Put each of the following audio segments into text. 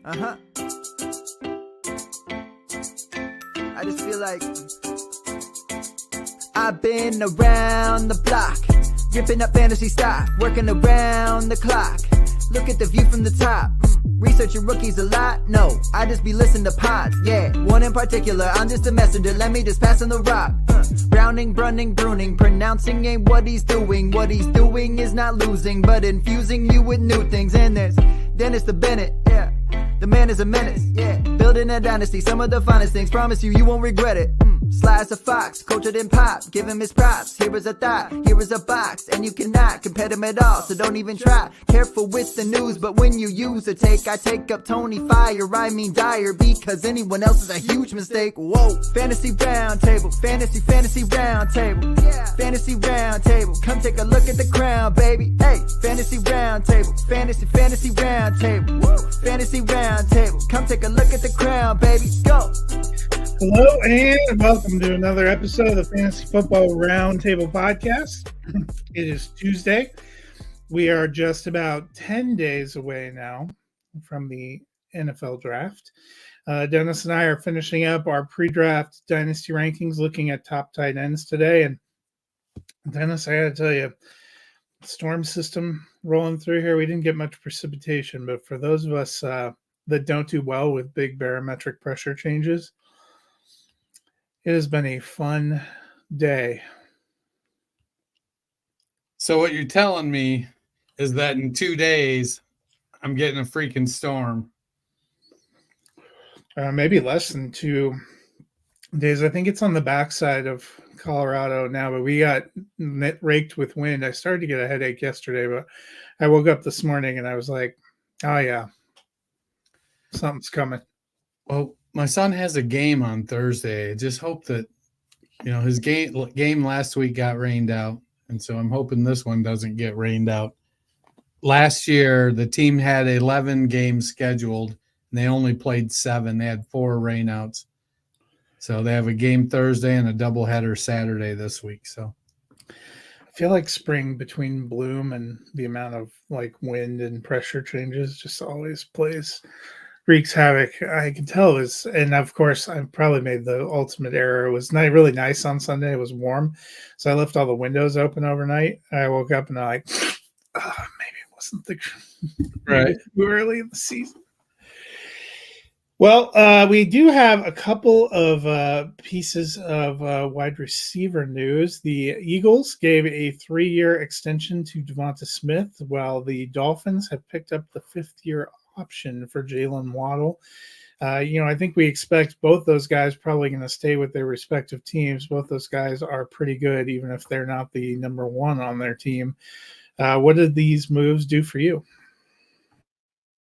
Uh-huh. I just feel like I've been around the block, ripping up fantasy stock, working around the clock. Look at the view from the top. Researching rookies a lot? No, I just be listening to pods. Yeah, one in particular, I'm just a messenger. Let me just pass on the rock. Browning, brunning, pruning, pronouncing ain't what he's doing. What he's doing is not losing, but infusing you with new things. And there's Dennis the Bennett, yeah. The man is a menace, yeah. Building a dynasty, some of the finest things. Promise you, you won't regret it. Sly as a fox, cultured in pop. Give him his props. Here is a thought, here is a box, and you cannot compare them at all. So don't even try. Careful with the news, but when you use a take, I take up Tony Fire. I mean Dyer, because anyone else is a huge mistake. Whoa, fantasy round table, fantasy round table, yeah. Fantasy round table. Come take a look at the crown, baby. Hey, fantasy round table, fantasy round table, woo. Fantasy round table. Come take a look at the crown, baby. Go. Hello and welcome to another episode of the Fantasy Football Roundtable Podcast. It is Tuesday. We are just about 10 days away now from the NFL draft. Dennis and I are finishing up our pre-draft dynasty rankings, looking at top tight ends today. And Dennis, I got to tell you, storm system rolling through here. We didn't get much precipitation, but for those of us that don't do well with big barometric pressure changes, it has been a fun day. So what you're telling me is that in 2 days, I'm getting a freaking storm. Maybe less than 2 days. I think it's on the backside of Colorado now, but we got raked with wind. I started to get a headache yesterday, but I woke up this morning and I was like, oh yeah, something's coming. Well, my son has a game on Thursday. I just hope that, his game last week got rained out. And so I'm hoping this one doesn't get rained out. Last year, the team had 11 games scheduled, and they only played 7. They had 4 rainouts. So they have a game Thursday and a doubleheader Saturday this week. So I feel like spring between bloom and the amount of wind and pressure changes just always wreaks havoc. I can tell it was, and of course I probably made the ultimate error. It was not really nice on Sunday. It was warm. So I left all the windows open overnight. I woke up and I'm like, maybe it wasn't right too early in the season. Well, we do have a couple of pieces of wide receiver news. The Eagles gave a 3-year extension to Devonta Smith, while the Dolphins have picked up the 5th-year option for Jalen Waddle. I think we expect both those guys probably going to stay with their respective teams. Both those guys are pretty good, even if they're not the number one on their team. What did these moves do for you?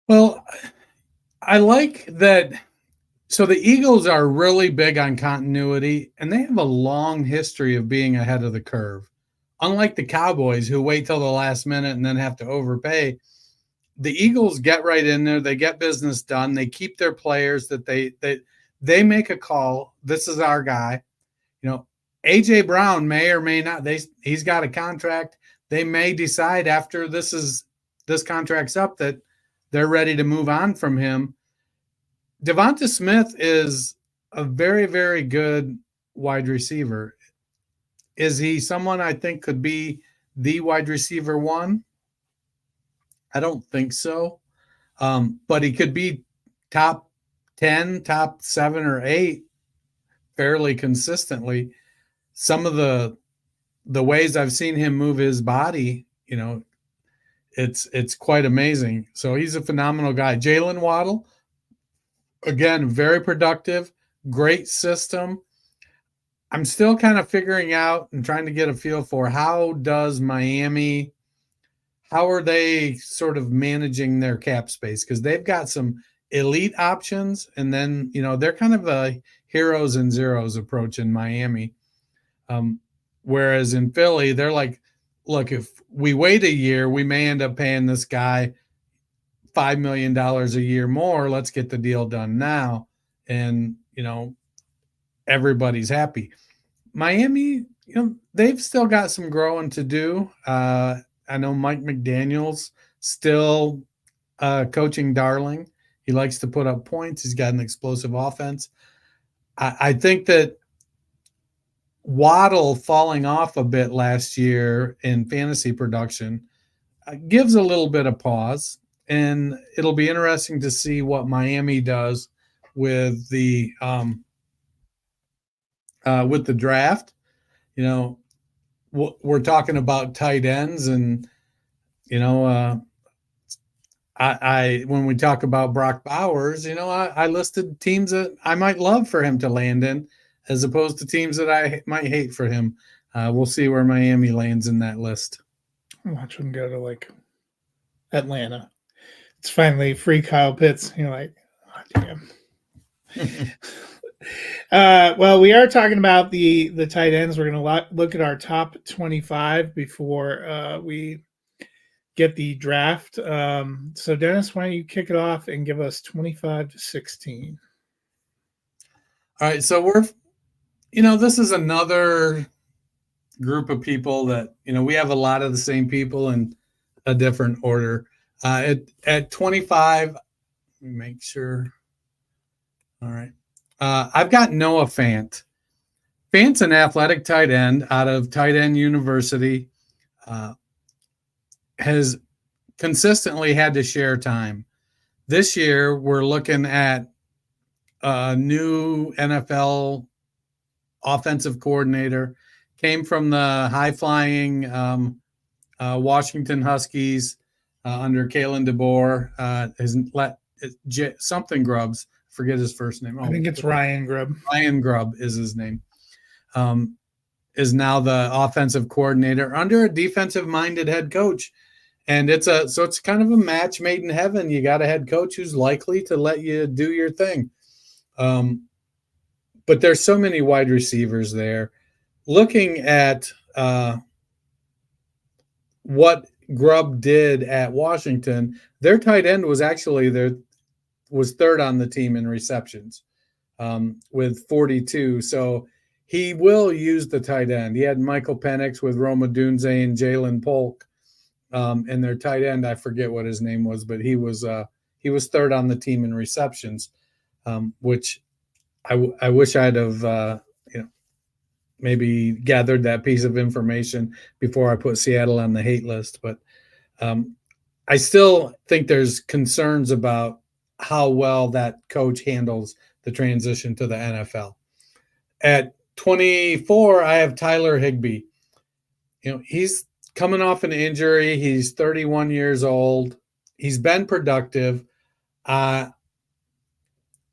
Well, I like that. So the Eagles are really big on continuity, and they have a long history of being ahead of the curve. Unlike the Cowboys, who wait till the last minute and then have to overpay, the Eagles get right in there. They get business done. They keep their players that they make a call. This is our guy. A.J. Brown may or may not. He's got a contract. They may decide after this contract's up that they're ready to move on from him. Devonta Smith is a very, very good wide receiver. Is he someone I think could be the wide receiver one? I don't think so. But he could be top 10, top 7 or 8 fairly consistently. Some of the ways I've seen him move his body, it's quite amazing. So he's a phenomenal guy. Jalen Waddle, again, very productive, great system. I'm still kind of figuring out and trying to get a feel for how are they sort of managing their cap space? Because they've got some elite options, and then, they're kind of a heroes and zeros approach in Miami. Whereas in Philly, they're like, look, if we wait a year, we may end up paying this guy $5 million a year more. Let's get the deal done now. And, everybody's happy. Miami, they've still got some growing to do. I know Mike McDaniel's still coaching darling. He likes to put up points. He's got an explosive offense. I think that Waddle falling off a bit last year in fantasy production gives a little bit of pause, and it'll be interesting to see what Miami does with the draft. You know, we're talking about tight ends, and you know, I when we talk about Brock Bowers, you know, I listed teams that I might love for him to land in, as opposed to teams that I might hate for him. We'll see where Miami lands in that list. Watch him go to like Atlanta. It's finally free Kyle Pitts. You're like, oh, damn. Well, we are talking about the tight ends. We're going to look at our top 25 before we get the draft. So, Dennis, why don't you kick it off and give us 25 to 16? All right. So this is another group of people that, we have a lot of the same people in a different order. At 25, let me make sure. All right. I've got Noah Fant. Fant's an athletic tight end out of Tight End University. Has consistently had to share time. This year, we're looking at a new NFL offensive coordinator. Came from the high-flying Washington Huskies under Kalen DeBoer. Something Grubbs. Forget his first name. I think it's Ryan Grubb. Ryan Grubb is his name. Is now the offensive coordinator under a defensive-minded head coach. And it's kind of a match made in heaven. You got a head coach who's likely to let you do your thing. But there's so many wide receivers there. Looking at what Grubb did at Washington, their tight end was actually was third on the team in receptions with 42. So he will use the tight end. He had Michael Penix with Roma Dunze and Jalen Polk. And their tight end, I forget what his name was, but he was third on the team in receptions, which I wish I'd have maybe gathered that piece of information before I put Seattle on the hate list. But I still think there's concerns about how well that coach handles the transition to the NFL. At 24, I have Tyler Higbee. He's coming off an injury. He's 31 years old. He's been productive.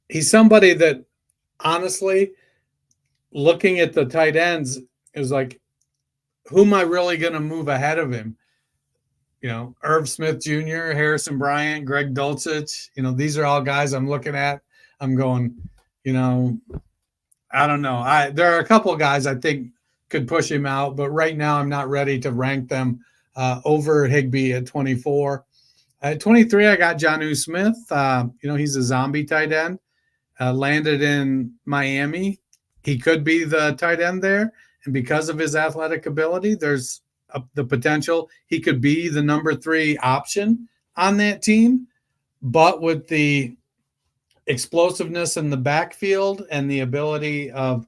He's somebody that, honestly, looking at the tight ends, is like, who am I really going to move ahead of him? Irv Smith Jr., Harrison Bryant, Greg Dulcich. These are all guys I'm looking at. I'm going, I don't know. There are a couple of guys I think could push him out, but right now I'm not ready to rank them over Higbee at 24. At 23, I got Jonnu Smith. He's a zombie tight end. Landed in Miami. He could be the tight end there, and because of his athletic ability, there's the potential he could be the number 3 option on that team. But with the explosiveness in the backfield and the ability of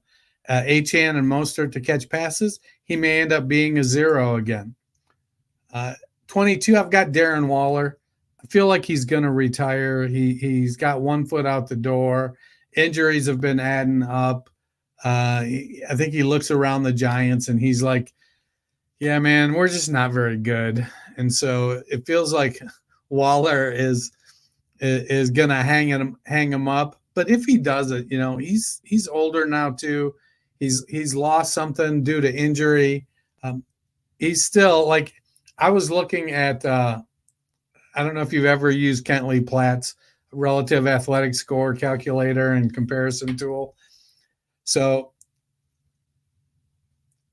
Achane and Mostert to catch passes, he may end up being a 0 again. 22, I've got Darren Waller. I feel like he's going to retire. He's got one foot out the door. Injuries have been adding up. I think he looks around the Giants and he's like, yeah, man, we're just not very good. And so it feels like Waller is going to hang him up. But if he does it, he's older now too. He's lost something due to injury. He's still like, I was looking at, I don't know if you've ever used Kentley Platt's relative athletic score calculator and comparison tool. So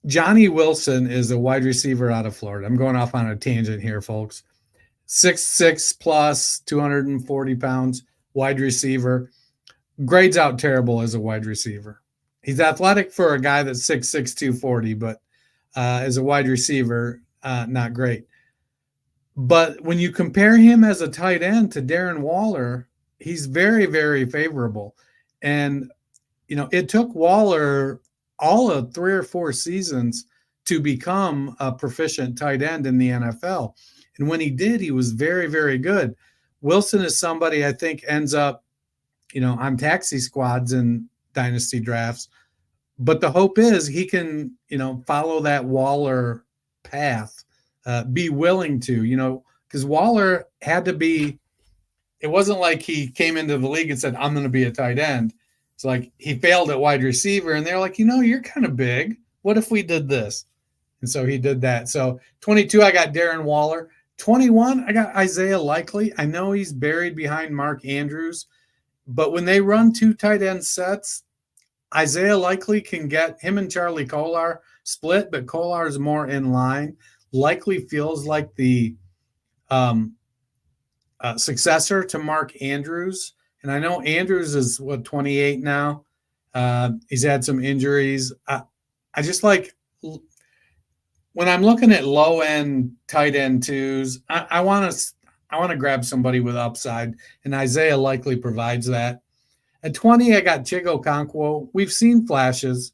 Johnny Wilson is a wide receiver out of Florida. I'm going off on a tangent here, folks. 6'6 plus, 240 pounds, wide receiver. Grades out terrible as a wide receiver. He's athletic for a guy that's 6'6", 240, but as a wide receiver, not great. But when you compare him as a tight end to Darren Waller, he's very, very favorable. And, it took Waller all of 3 or 4 seasons to become a proficient tight end in the NFL. And when he did, he was very, very good. Wilson is somebody I think ends up, on taxi squads and dynasty drafts. But the hope is he can, follow that Waller path, be willing to, because Waller had to be, it wasn't like he came into the league and said, I'm going to be a tight end. It's like he failed at wide receiver, and they're like, you're kind of big. What if we did this? And so he did that. So 22, I got Darren Waller. 21, I got Isaiah Likely. I know he's buried behind Mark Andrews, but when they run 2 tight end sets, Isaiah Likely can get him and Charlie Kolar split, but Kolar is more in line. Likely feels like the successor to Mark Andrews. And I know Andrews is 28 now. He's had some injuries. I just like when I'm looking at low end tight end twos, I want to grab somebody with upside, and Isaiah Likely provides that. At 20, I got Chigo Okonkwo. We've seen flashes.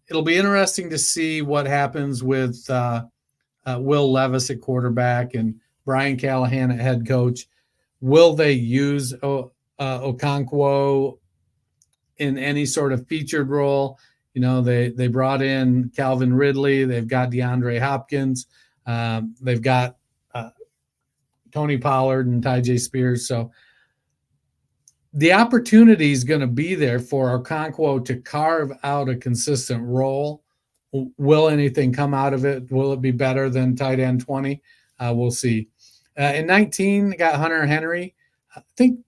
It'll be interesting to see what happens with Will Levis at quarterback and Brian Callahan at head coach. Will they use Okonkwo in any sort of featured role? They brought in Calvin Ridley. They've got DeAndre Hopkins. They've got Tony Pollard and Tyjae Spears. So the opportunity is going to be there for Okonkwo to carve out a consistent role. Will anything come out of it? Will it be better than tight end 20? We'll see. In 19, I got Hunter Henry. I think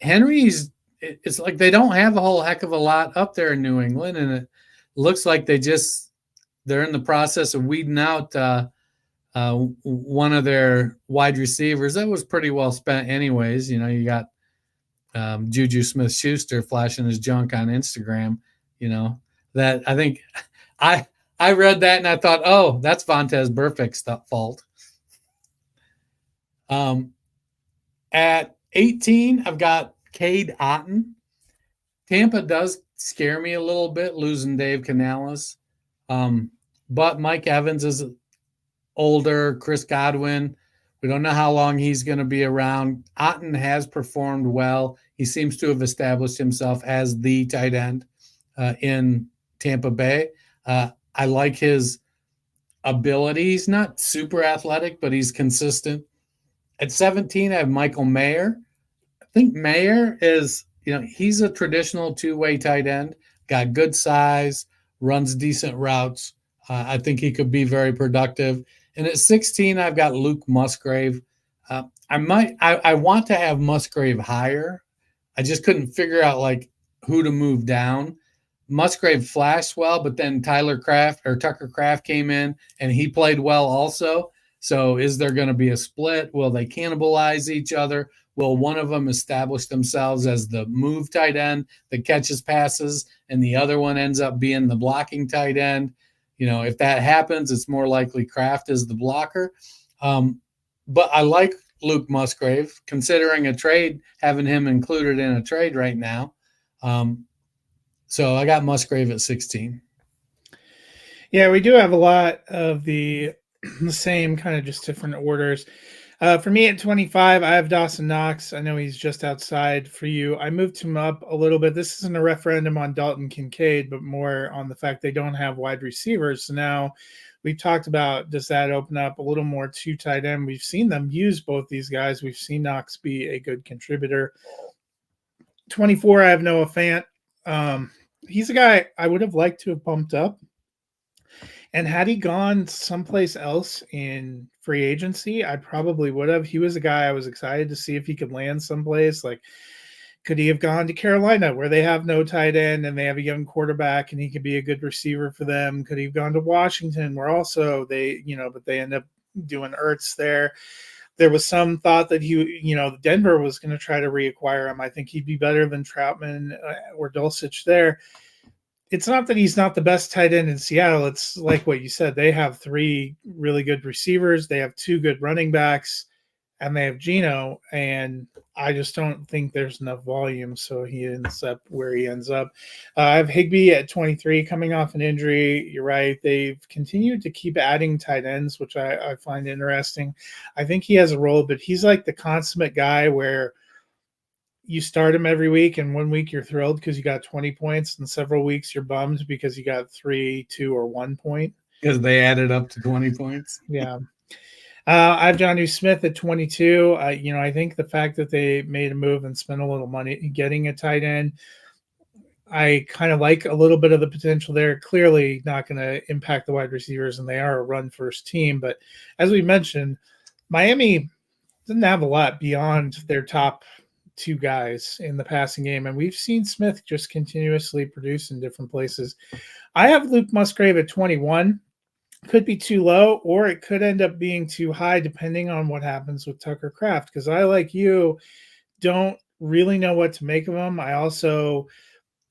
Henry's, it's like they don't have a whole heck of a lot up there in New England, and it looks like they're in the process of weeding out one of their wide receivers. That was pretty well spent anyways. You got Juju Smith-Schuster flashing his junk on Instagram, that I think I read that and I thought, oh, that's Vontaze Burfict's fault. At 18, I've got Cade Otton. Tampa does scare me a little bit, losing Dave Canales. But Mike Evans is older, Chris Godwin. We don't know how long he's going to be around. Otton has performed well. He seems to have established himself as the tight end in Tampa Bay. I like his ability. He's not super athletic, but he's consistent. At 17, I have Michael Mayer. I think Mayer is, he's a traditional two-way tight end, got good size, runs decent routes. I think he could be very productive. And at 16, I've got Luke Musgrave. I want to have Musgrave higher. I just couldn't figure out who to move down. Musgrave flashed well, but then Tucker Kraft came in and he played well also. So is there going to be a split? Will they cannibalize each other? Will one of them establish themselves as the move tight end that catches passes and the other one ends up being the blocking tight end? If that happens, it's more likely Kraft is the blocker. But I like Luke Musgrave, considering a trade, having him included in a trade right now. So I got Musgrave at 16. Yeah, we do have a lot of the same kind of just different orders. For me at 25, I have Dawson Knox. I know he's just outside for you. I moved him up a little bit. This isn't a referendum on Dalton Kincaid, but more on the fact they don't have wide receivers. So now we've talked about, does that open up a little more to tight end? We've seen them use both these guys. We've seen Knox be a good contributor. 24, I have Noah Fant. He's a guy I would have liked to have bumped up. And had he gone someplace else in free agency, I probably would have. He was a guy I was excited to see if he could land someplace. Could he have gone to Carolina where they have no tight end and they have a young quarterback and he could be a good receiver for them? Could he have gone to Washington where also but they end up doing Ertz there? There was some thought that Denver was going to try to reacquire him. I think he'd be better than Troutman or Dulcich there. It's not that he's not the best tight end in Seattle. It's like what you said. They have 3 really good receivers. They have 2 good running backs. and they have Geno, and I just don't think there's enough volume, so he ends up where he ends up. I have Higbee at 23 coming off an injury. You're right. They've continued to keep adding tight ends, which I find interesting. I think he has a role, but he's like the consummate guy where you start him every week, and 1 week you're thrilled because you got 20 points, and several weeks you're bummed because you got 3, 2, or 1 point. Because they added up to 20 points. Yeah. I have Jonnu Smith at 22. I think the fact that they made a move and spent a little money getting a tight end, I kind of like a little bit of the potential there. Clearly not going to impact the wide receivers, and they are a run-first team. But as we mentioned, Miami doesn't have a lot beyond their top 2 guys in the passing game, and we've seen Smith just continuously produce in different places. I have Luke Musgrave at 21. Could be too low, or it could end up being too high depending on what happens with Tucker Kraft, because I, like you, don't really know what to make of him. I also,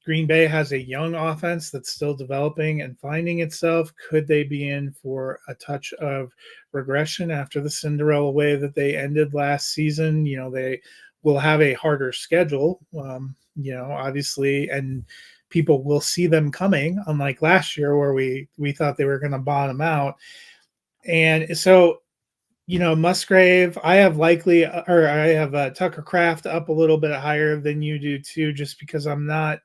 Green Bay has a young offense that's still developing and finding itself. Could they be in for a touch of regression after the Cinderella way that they ended last season? They will have a harder schedule, obviously, and people will see them coming, unlike last year where we thought they were going to bottom out. And so, Musgrave, I have Tucker Kraft up a little bit higher than you do too, just because I'm not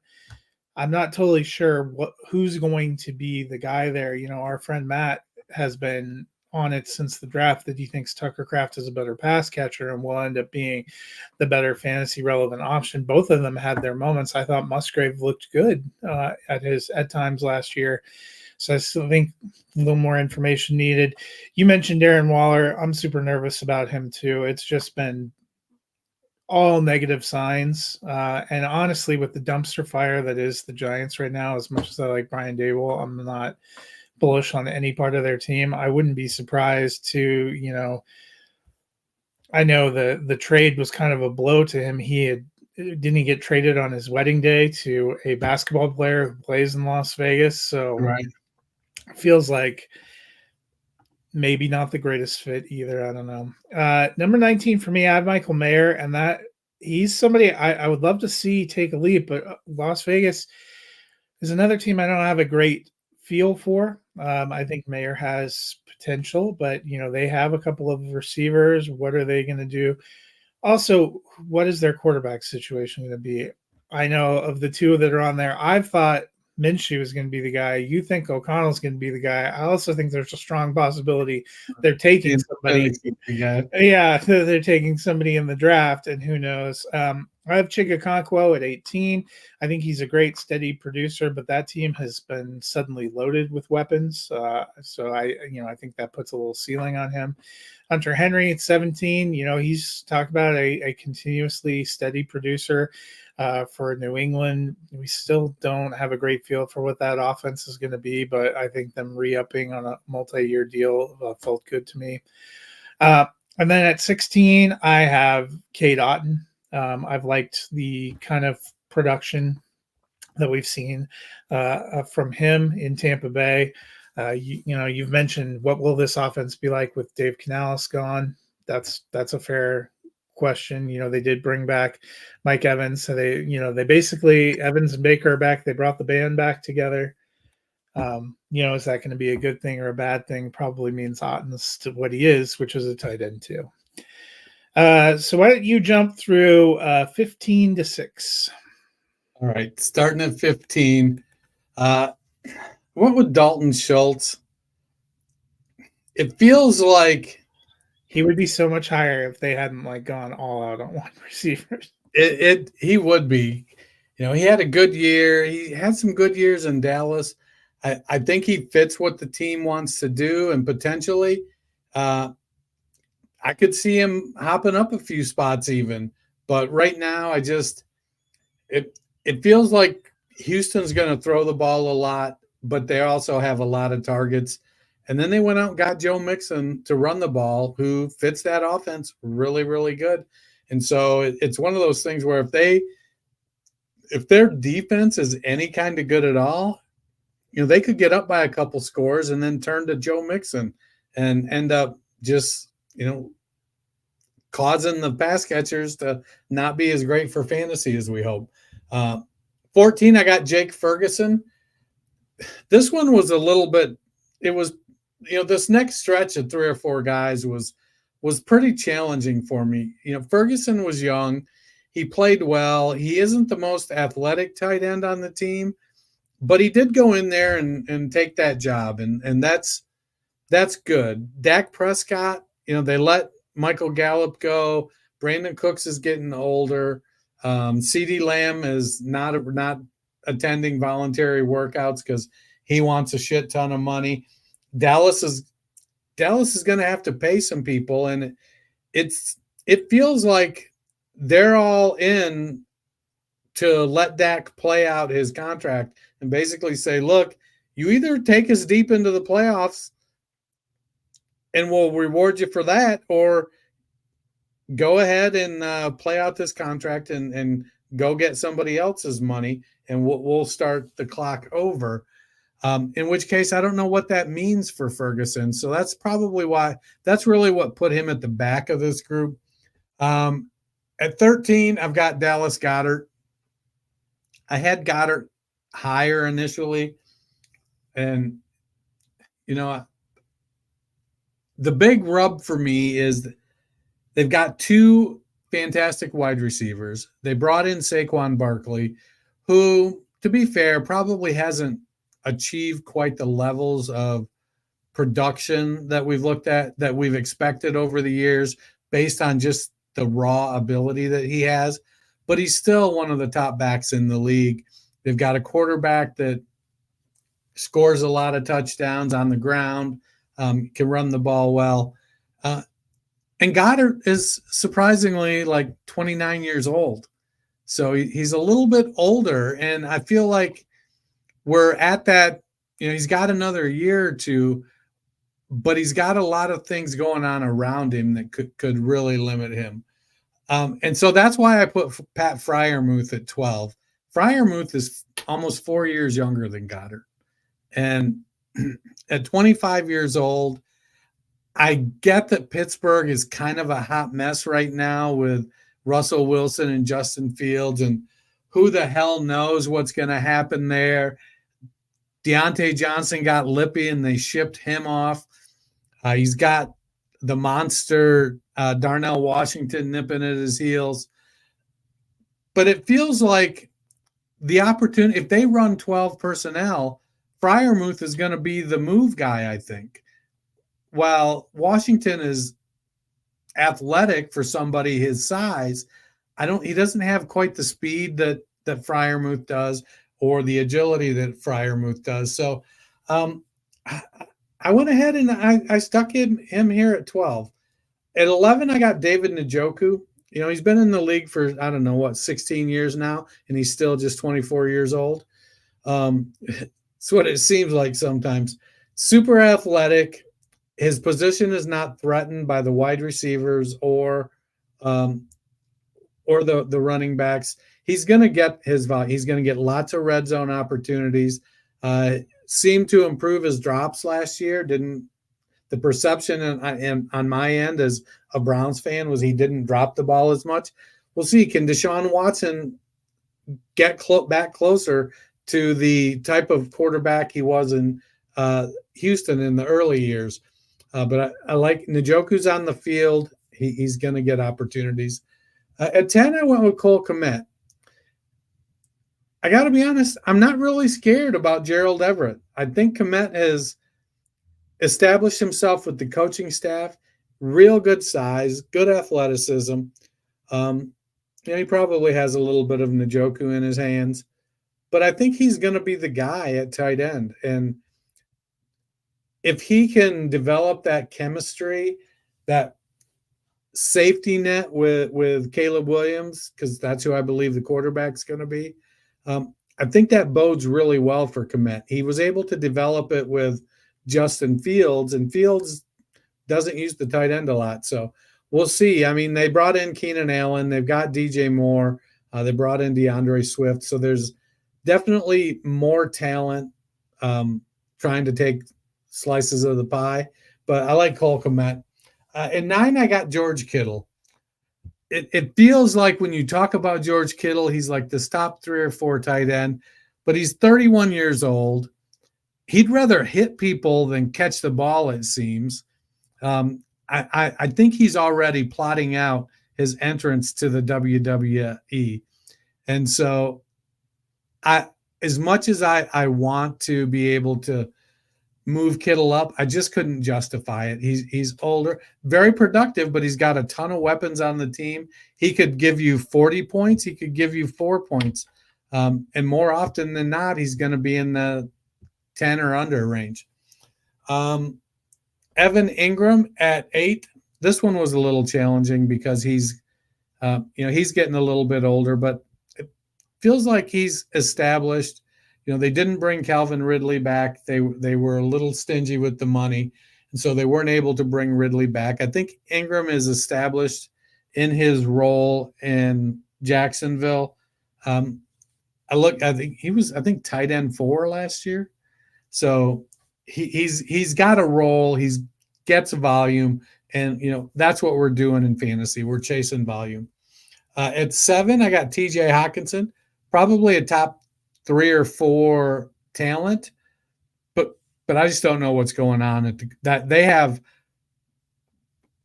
totally sure who's going to be the guy there. Our friend Matt has been on it since the draft that he thinks Tucker Kraft is a better pass catcher and will end up being the better fantasy relevant option. Both of them had their moments. I thought Musgrave looked good at times last year. So I still think a little more information needed. You mentioned Darren Waller. I'm super nervous about him too. It's just been all negative signs. And honestly, with the dumpster fire that is the Giants right now, as much as I like Brian Daboll, I'm not bullish on any part of their team. I wouldn't be surprised to, I know the trade was kind of a blow to him. Didn't he get traded on his wedding day to a basketball player who plays in Las Vegas? So Right. Feels like maybe not the greatest fit either. I don't know. Number 19 for me, I have Michael Mayer, and that he's somebody I would love to see take a leap, but Las Vegas is another team I don't have a great feel for. I think Mayer has potential, but they have a couple of receivers. What are they going to do? Also, what is their quarterback situation going to be? I know of the 2 that are on there, I've thought Minshew is going to be the guy. You think O'Connell's going to be the guy. I also think there's a strong possibility they're taking somebody. Yeah, they're taking somebody in the draft, and who knows. I have Chigakonkwo at 18. I think he's a great, steady producer, but that team has been suddenly loaded with weapons. So I think that puts a little ceiling on him. Hunter Henry at 17. He's talked about a continuously steady producer for New England. We still don't have a great feel for what that offense is going to be, but I think them re-upping on a multi-year deal felt good to me. And then at 16, I have Cade Otton. I've liked the kind of production that we've seen from him in Tampa Bay. You've mentioned what will this offense be like with Dave Canales gone. That's a fair question. They did bring back Mike Evans, so they basically, Evans and Baker are back. They brought the band back together. Is that going to be a good thing or a bad thing? Probably means Otton's to what he is, which is a tight end too. So why don't you jump through 15 to 6? All right, starting at 15. What with Dalton Schultz? It feels like he would be so much higher if they hadn't gone all out on wide receivers. He would be. He had a good year. He had some good years in Dallas. I think he fits what the team wants to do, and potentially I could see him hopping up a few spots even. But right now, it feels like Houston's going to throw the ball a lot, but they also have a lot of targets. And then they went out and got Joe Mixon to run the ball, who fits that offense really, really good. And so it's one of those things where if their defense is any kind of good at all, they could get up by a couple scores and then turn to Joe Mixon and end up just, causing the pass catchers to not be as great for fantasy as we hope. 14, I got Jake Ferguson. This one was a little bit, it was, this next stretch of 3 or 4 guys was pretty challenging for me. Ferguson was young. He played well. He isn't the most athletic tight end on the team, but he did go in there and take that job. And that's good. Dak Prescott, they let Michael Gallup go. Brandon Cooks is getting older. CeeDee Lamb is not attending voluntary workouts because he wants a shit ton of money. Dallas is going to have to pay some people, and it feels like they're all in to let Dak play out his contract and basically say, look, you either take us deep into the playoffs and we'll reward you for that, or go ahead and play out this contract and go get somebody else's money, and we'll start the clock over. In which case, I don't know what that means for Ferguson. So that's probably why. That's really what put him at the back of this group. At 13, I've got Dallas Goedert. I had Goddard higher initially, and the big rub for me is they've got 2 fantastic wide receivers. They brought in Saquon Barkley, who, to be fair, probably hasn't achieved quite the levels of production that we've expected over the years based on just the raw ability that he has. But he's still one of the top backs in the league. They've got a quarterback that scores a lot of touchdowns on the ground, can run the ball well. And Goddard is surprisingly like 29 years old. So he's a little bit older, and I feel like we're at that, he's got another year or two, but he's got a lot of things going on around him that could really limit him. And so that's why I put Pat Freiermuth at 12. Freiermuth is almost 4 years younger than Goddard. And at 25 years old, I get that Pittsburgh is kind of a hot mess right now with Russell Wilson and Justin Fields, and who the hell knows what's going to happen there. Deontay Johnson got lippy and they shipped him off. He's got the monster Darnell Washington nipping at his heels. But it feels like the opportunity, if they run 12 personnel, Freiermuth is going to be the move guy, I think. While Washington is athletic for somebody his size, he doesn't have quite the speed that Freiermuth does, or the agility that Freiermuth does. So I went ahead and I stuck him here at 12. At 11, I got David Njoku. He's been in the league for, 16 years now, and he's still just 24 years old. It's what it seems like sometimes. Super athletic. His position is not threatened by the wide receivers or the running backs. He's going to get his value. He's going to get lots of red zone opportunities. Seemed to improve his drops last year. The perception on my end as a Browns fan was he didn't drop the ball as much. We'll see. Can Deshaun Watson get back closer to the type of quarterback he was in Houston in the early years? But I like Njoku's on the field. He's going to get opportunities. At 10, I went with Cole Kmet. I got to be honest, I'm not really scared about Gerald Everett. I think Kmet has established himself with the coaching staff, real good size, good athleticism. He probably has a little bit of Njoku in his hands, but I think he's going to be the guy at tight end. And if he can develop that chemistry, that safety net with Caleb Williams, because that's who I believe the quarterback's going to be, I think that bodes really well for Kmet. He was able to develop it with Justin Fields, and Fields doesn't use the tight end a lot. So we'll see. I mean, they brought in Keenan Allen. They've got DJ Moore. They brought in DeAndre Swift. So there's definitely more talent trying to take slices of the pie. But I like Cole Kmet. At 9, I got George Kittle. it feels like when you talk about George Kittle, he's like this top 3 or 4 tight end, but he's 31 years old. He'd rather hit people than catch the ball, it seems. I think he's already plotting out his entrance to the WWE. And so as much as I want to be able to move Kittle up, I just couldn't justify it. He's older, very productive, but he's got a ton of weapons on the team. He could give you 40 points. He could give you 4 points. And more often than not, he's going to be in the 10 or under range. Evan Ingram at 8. This one was a little challenging because he's getting a little bit older, but it feels like he's established. They didn't bring Calvin Ridley back. They were a little stingy with the money, and so they weren't able to bring Ridley back. I think Ingram is established in his role in Jacksonville. I think he was tight end 4 last year. So he's got a role. He's gets volume, and that's what we're doing in fantasy. We're chasing volume. At 7, I got TJ Hawkinson, probably a top 3 or 4 talent, but I just don't know what's going on that they have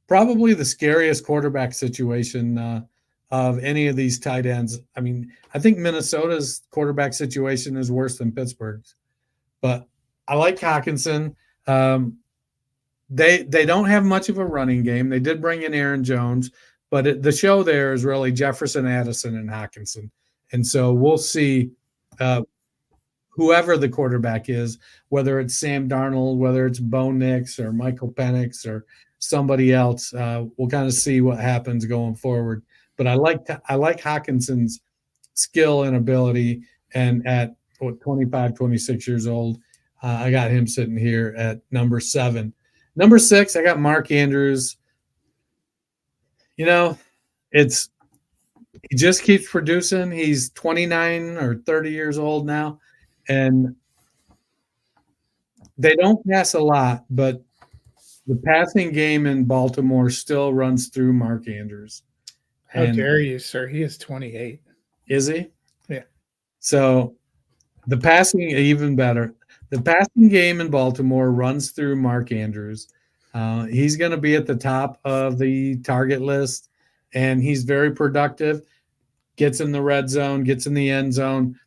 probably the scariest quarterback situation of any of these tight ends. I mean, I think Minnesota's quarterback situation is worse than Pittsburgh's, but I like Hawkinson. They don't have much of a running game. They did bring in Aaron Jones, but the show there is really Jefferson, Addison, and Hawkinson. And so we'll see whoever the quarterback is, whether it's Sam Darnold, whether it's Bo Nix or Michael Penix or somebody else. We'll kind of see what happens going forward. But I like Hawkinson's skill and ability, and at 25, 26 years old, I got him sitting here at number 7. Number 6, I got Mark Andrews. He just keeps producing. He's 29 or 30 years old now, and they don't pass a lot, but the passing game in Baltimore still runs through Mark Andrews. How dare you, sir? He is 28. Is he? Yeah. So the passing, even better. The passing game in Baltimore runs through Mark Andrews. He's going to be at the top of the target list, and he's very productive. Gets in the red zone, gets in the end zone,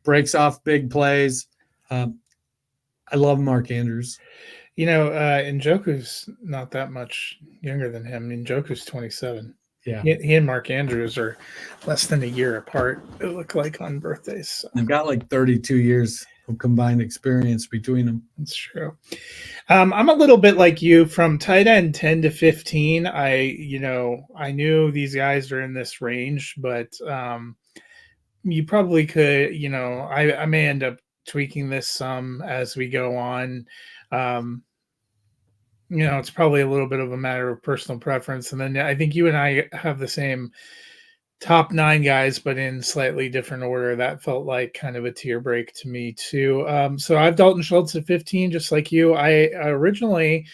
breaks off big plays. I love Mark Andrews. Njoku's not that much younger than him. Njoku's 27. Yeah. He and Mark Andrews are less than a year apart, it looked like, on birthdays. So. They've got like 32 years of combined experience between them. That's true. I'm a little bit like you. From tight end 10 to 15, I knew these guys are in this range, but you probably could, I may end up tweaking this some as we go on. It's probably a little bit of a matter of personal preference. And then I think you and I have the same top 9 guys, but in slightly different order. That felt like kind of a tier break to me too. So I have Dalton Schultz at 15, just like you. I originally,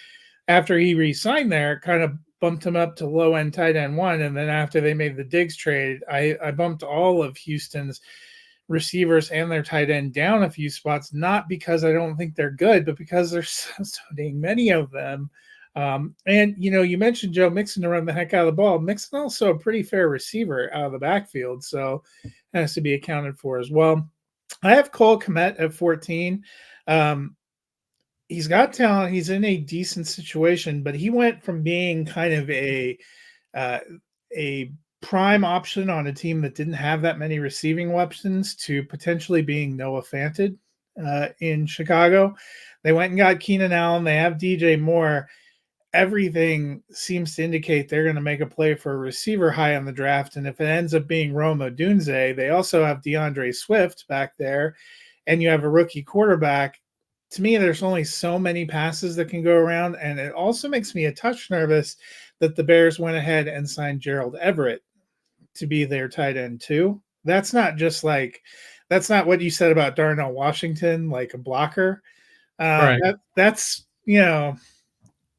after he re-signed there, kind of bumped him up to low end tight end 1. And then after they made the Diggs trade, I bumped all of Houston's receivers and their tight end down a few spots, not because I don't think they're good, but because there's so dang many of them. And you mentioned Joe Mixon to run the heck out of the ball. Mixon also a pretty fair receiver out of the backfield, so has to be accounted for as well. I have Cole Kmet at 14. He's got talent. He's in a decent situation, but he went from being kind of a prime option on a team that didn't have that many receiving weapons to potentially being Noah Fant in Chicago. They went and got Keenan Allen. They have DJ Moore. Everything seems to indicate they're going to make a play for a receiver high on the draft. And if it ends up being Rome Odunze, they also have DeAndre Swift back there, and you have a rookie quarterback. To me, there's only so many passes that can go around. And it also makes me a touch nervous that the Bears went ahead and signed Gerald Everett to be their tight end too. That's not what you said about Darnell Washington, like a blocker. Right. That's,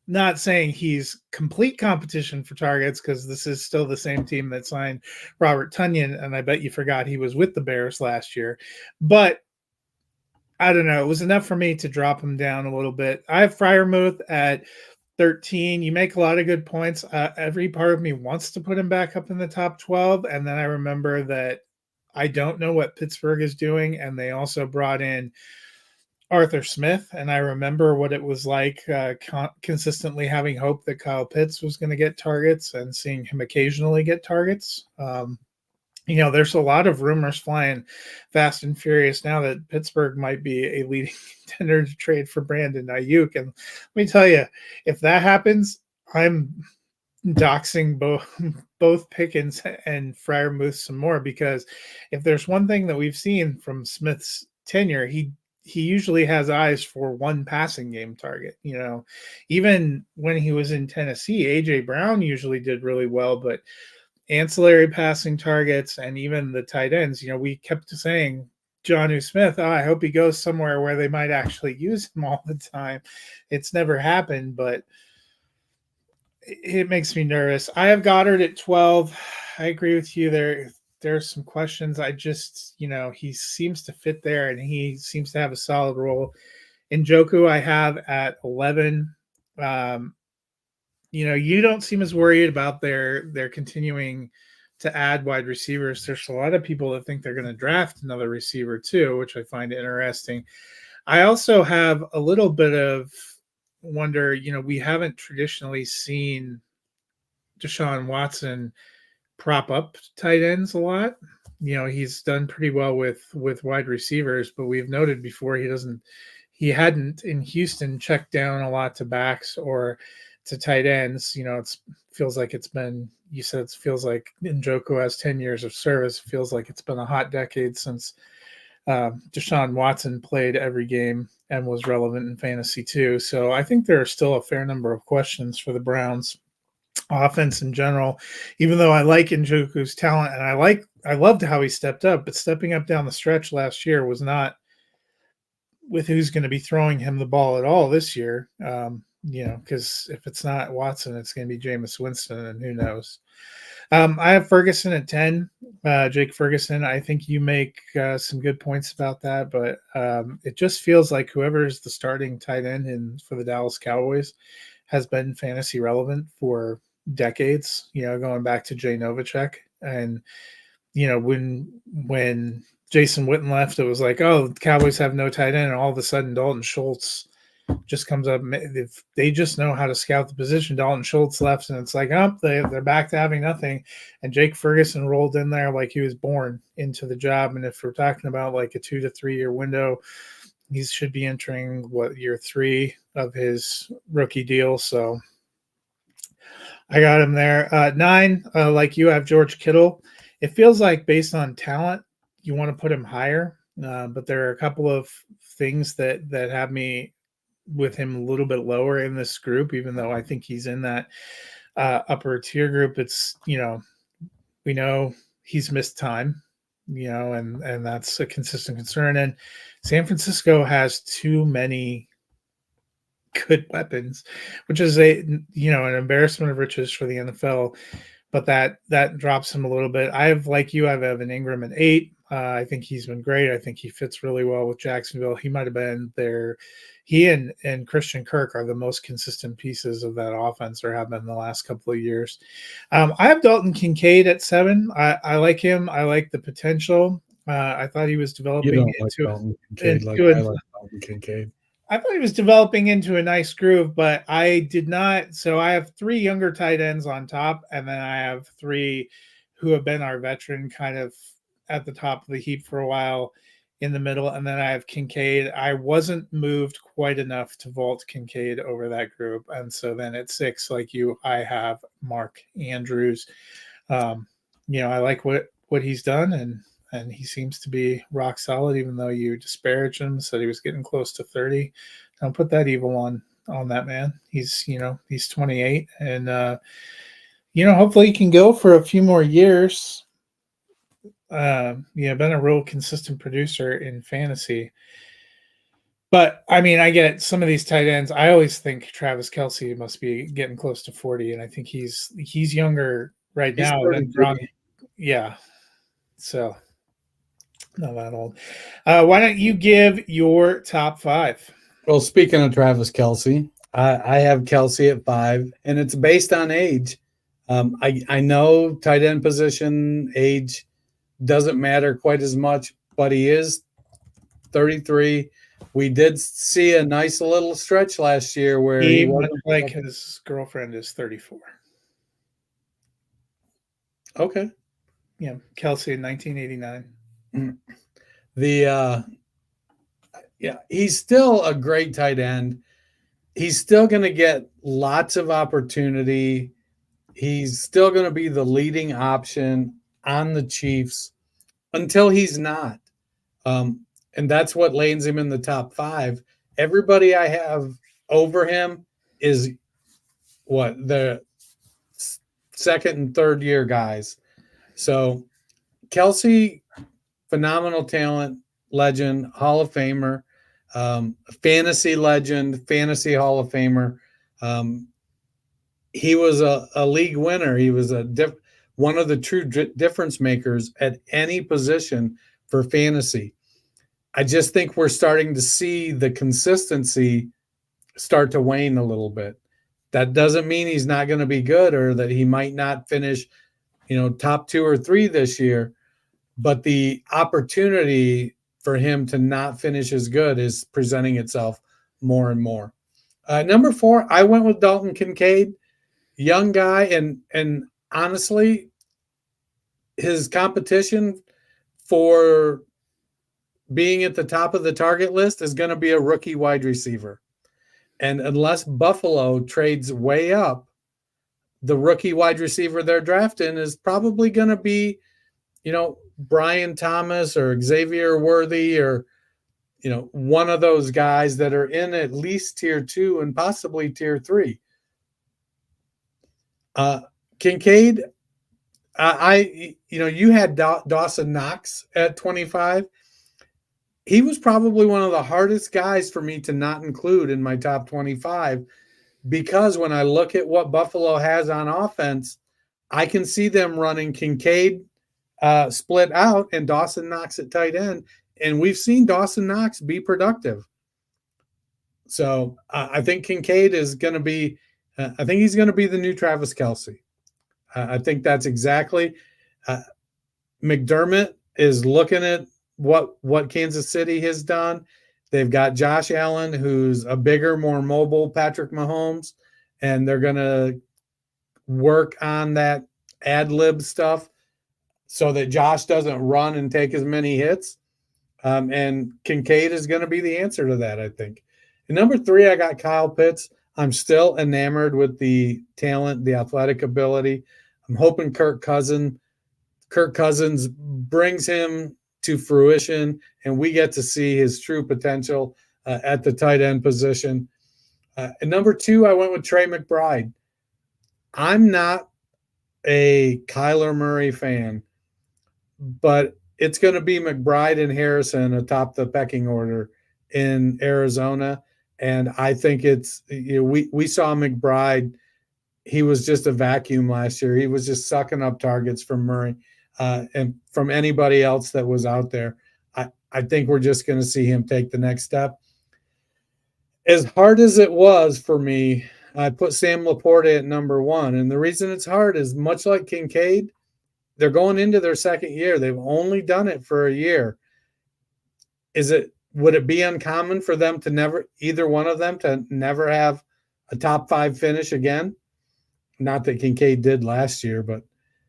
not saying he's complete competition for targets because this is still the same team that signed Robert Tonyan, and I bet you forgot he was with the Bears last year. But I don't know. It was enough for me to drop him down a little bit. I have Freiermuth at 13. You make a lot of good points. Every part of me wants to put him back up in the top 12. And then I remember that I don't know what Pittsburgh is doing. And they also brought in Arthur Smith. And I remember what it was like consistently having hope that Kyle Pitts was going to get targets and seeing him occasionally get targets. There's a lot of rumors flying fast and furious now that Pittsburgh might be a leading contender to trade for Brandon Ayuk. And let me tell you, if that happens, I'm doxing both Pickens and Freiermuth some more, because if there's one thing that we've seen from Smith's tenure, he usually has eyes for one passing game target. Even when he was in Tennessee, AJ Brown usually did really well, but ancillary passing targets and even the tight ends, we kept saying Jonnu Smith, I hope he goes somewhere where they might actually use him all the time. It's never happened, but it makes me nervous. I have Goddard at 12. I agree with you there. There's some questions. I just, he seems to fit there and he seems to have a solid role. Njoku I have at 11. You don't seem as worried about their continuing to add wide receivers. There's a lot of people that think they're going to draft another receiver too, which I find interesting. I also have a little bit of wonder, we haven't traditionally seen Deshaun Watson prop up tight ends a lot. He's done pretty well with wide receivers, but we've noted before he hadn't in Houston checked down a lot to backs or to tight ends. It feels like it feels like Njoku has 10 years of service. It feels like it's been a hot decade since Deshaun Watson played every game and was relevant in fantasy too. So I think there are still a fair number of questions for the Browns offense in general, even though I like Njoku's talent and I loved how he stepped up, but stepping up down the stretch last year was not with who's going to be throwing him the ball at all this year. Because if it's not Watson, it's going to be Jameis Winston, and who knows. I have Ferguson at 10, Jake Ferguson. I think you make some good points about that, but it just feels like whoever is the starting tight end for the Dallas Cowboys has been fantasy relevant for decades, going back to Jay Novacek. And, when Jason Witten left, it was like, oh, the Cowboys have no tight end, and all of a sudden Dalton Schultz just comes up. If they just know how to scout the position. Dalton Schultz left, and it's like, oh, they're back to having nothing. And Jake Ferguson rolled in there like he was born into the job. And if we're talking about like a 2 to 3 year window, he should be entering year 3 of his rookie deal. So I got him there. 9, like you, have George Kittle. It feels like based on talent, you want to put him higher, but there are a couple of things that have me with him a little bit lower in this group, even though I think he's in that upper tier group. It's, we know he's missed time, and that's a consistent concern. And San Francisco has too many good weapons, which is an embarrassment of riches for the NFL. But that drops him a little bit. I have Evan Ingram at 8. I think he's been great. I think he fits really well with Jacksonville. He might have been there. He and Christian Kirk are the most consistent pieces of that offense, or have been the last couple of years. I have Dalton Kincaid at 7. I like him. I like the potential. I thought he was developing Dalton Kincaid. I thought he was developing into a nice groove, but I did not. So I have 3 younger tight ends on top, and then I have 3 who have been our veteran kind of at the top of the heap for a while in the middle. And then I have Kincaid. I wasn't moved quite enough to vault Kincaid over that group. And so then at 6, like you, I have Mark Andrews. I like what he's done, and he seems to be rock solid, even though you disparaged him, said he was getting close to 30. Don't put that evil on that man. He's 28, and hopefully he can go for a few more years. Been a real consistent producer in fantasy. But I mean, I get some of these tight ends. I always think Travis Kelce must be getting close to 40, and I think he's younger right He's now than 33. Gronk. Yeah, so not that old. Why don't you give your top 5? Well, speaking of Travis Kelce, I have Kelce at 5, and it's based on age. I know tight end position age doesn't matter quite as much, but he is 33. We did see a nice little stretch last year where he Much wasn't like his girlfriend is 34. okay. Yeah, Kelce in 1989. Yeah, he's still a great tight end. He's still going to get lots of opportunity. He's still going to be the leading option on the Chiefs until he's not. And that's what lands him in the top 5. Everybody I have over him is the second and third year guys. So Kelce, phenomenal talent, legend, Hall of Famer, fantasy legend, fantasy Hall of Famer. He was a league winner. He was one of the true difference makers at any position for fantasy. I just think we're starting to see the consistency start to wane a little bit. That doesn't mean he's not going to be good or that he might not finish, top 2 or 3 this year, but the opportunity for him to not finish as good is presenting itself more and more. Number 4, I went with Dalton Kincaid, young guy, and honestly, his competition for being at the top of the target list is going to be a rookie wide receiver. And unless Buffalo trades way up, the rookie wide receiver they're drafting is probably going to be, Brian Thomas or Xavier Worthy or, one of those guys that are in at least tier 2 and possibly tier 3. Kincaid, you had Dawson Knox at 25. He was probably one of the hardest guys for me to not include in my top 25 because when I look at what Buffalo has on offense, I can see them running Kincaid split out and Dawson Knox at tight end. And we've seen Dawson Knox be productive. So I think Kincaid is going to be I think he's going to be the new Travis Kelce. I think that's exactly McDermott is looking at what Kansas City has done. They've got Josh Allen, who's a bigger, more mobile Patrick Mahomes, and they're going to work on that ad lib stuff so that Josh doesn't run and take as many hits. And Kincaid is going to be the answer to that, I think. And number 3, I got Kyle Pitts. I'm still enamored with the talent, the athletic ability. I'm hoping Kirk Cousins brings him to fruition, and we get to see his true potential at the tight end position. And number 2, I went with Trey McBride. I'm not a Kyler Murray fan, but it's going to be McBride and Harrison atop the pecking order in Arizona. And I think it's, we saw McBride. He was just a vacuum last year. He was just sucking up targets from Murray and from anybody else that was out there. I think we're just going to see him take the next step. As hard as it was for me, I put Sam Laporta at number 1. And the reason it's hard is much like Kincaid, they're going into their second year. They've only done it for a year. Would it be uncommon for them to never, either one of them, to never have a top 5 finish again? Not that Kincaid did last year, but,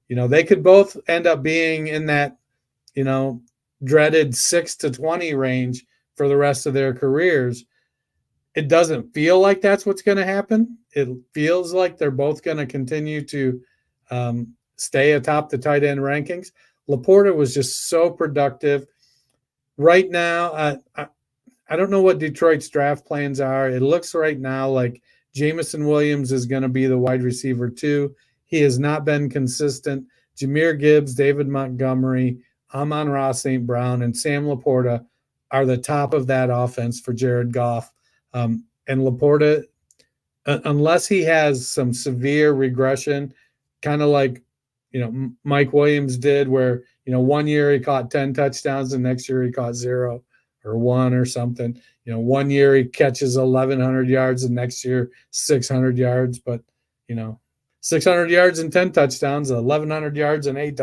they could both end up being in that, dreaded 6 to 20 range for the rest of their careers. It doesn't feel like that's what's going to happen. It feels like they're both going to continue to stay atop the tight end rankings. Laporta was just so productive. Right now, I don't know what Detroit's draft plans are. It looks right now like Jameson Williams is going to be the wide receiver 2. He has not been consistent. Jahmyr Gibbs, David Montgomery, Amon-Ra St. Brown, and Sam Laporta are the top of that offense for Jared Goff. And Laporta, unless he has some severe regression, kind of like, Mike Williams did, where, 1 year he caught 10 touchdowns and next year he caught 0 or 1 or something. 1 year he catches 1,100 yards and next year 600 yards, but, 600 yards and 10 touchdowns, 1,100 yards and 1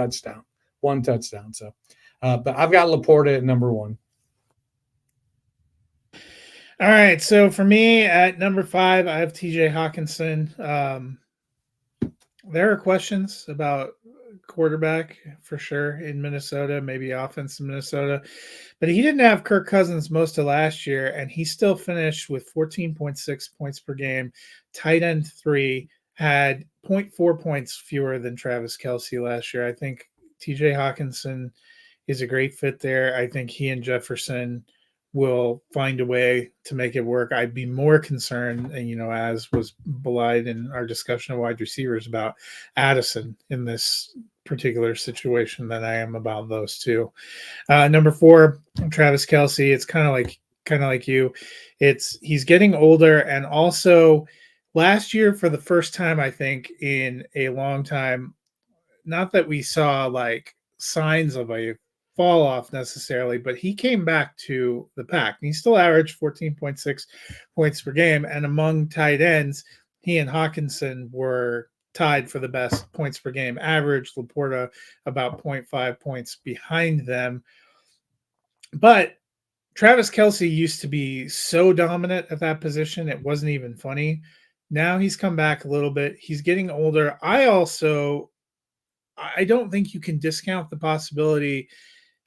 touchdown. So, but I've got Laporta at number 1. All right, so for me at number 5, I have TJ Hawkinson. There are questions about quarterback for sure in Minnesota, maybe offense in Minnesota, but he didn't have Kirk Cousins most of last year, and he still finished with 14.6 points per game. Tight end 3 had 0.4 points fewer than Travis Kelce last year. I think TJ Hawkinson is a great fit there. I think he and Jefferson will find a way to make it work. I'd be more concerned, and as was belied in our discussion of wide receivers, about Addison in this particular situation than I am about those two. Number 4, Travis Kelce. It's kind of like you. He's getting older, and also last year, for the first time, I think in a long time, not that we saw like signs of a fall off necessarily, but he came back to the pack. He still averaged 14.6 points per game, and among tight ends, he and Hawkinson were tied for the best points per game average. Laporta about 0.5 points behind them. But Travis Kelce used to be so dominant at that position, it wasn't even funny. Now he's come back a little bit. He's getting older. I don't think you can discount the possibility